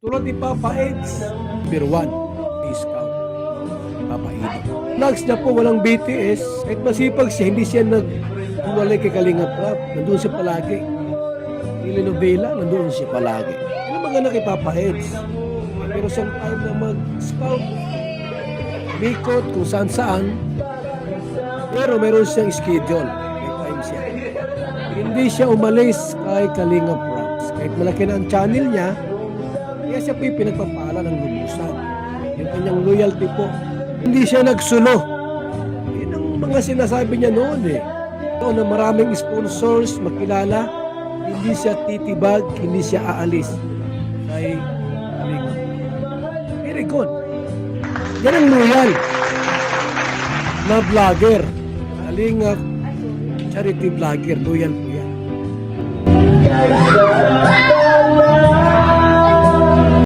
Tulad ni Papa Eds, number 1, discount. Papa Eds. Next na po, walang BTS. Kahit masipag siya, hindi siya nagwalay kay Kalinga Prab. Nandun siya palagi. Telenovela, nandun siya palagi. Yan ang maganda kay Papa Eds. Pero siyang time na mag-scout, bikot kung saan-saan. Pero meron siyang schedule. May time siya. Hindi siya umalis kay Kalinga Prab. Kahit malaki na ang channel niya, kaya siya po'y pinagpapala ng lumusan. Yung kanyang loyalty po. Hindi siya nagsulo. Yun ang mga sinasabi niya noon eh. Noon na maraming sponsors, makilala, hindi siya titibag, hindi siya aalis kay Kalinga. Very good. Yan ang loyal na vlogger. Kalinga charity vlogger, loyal po yan.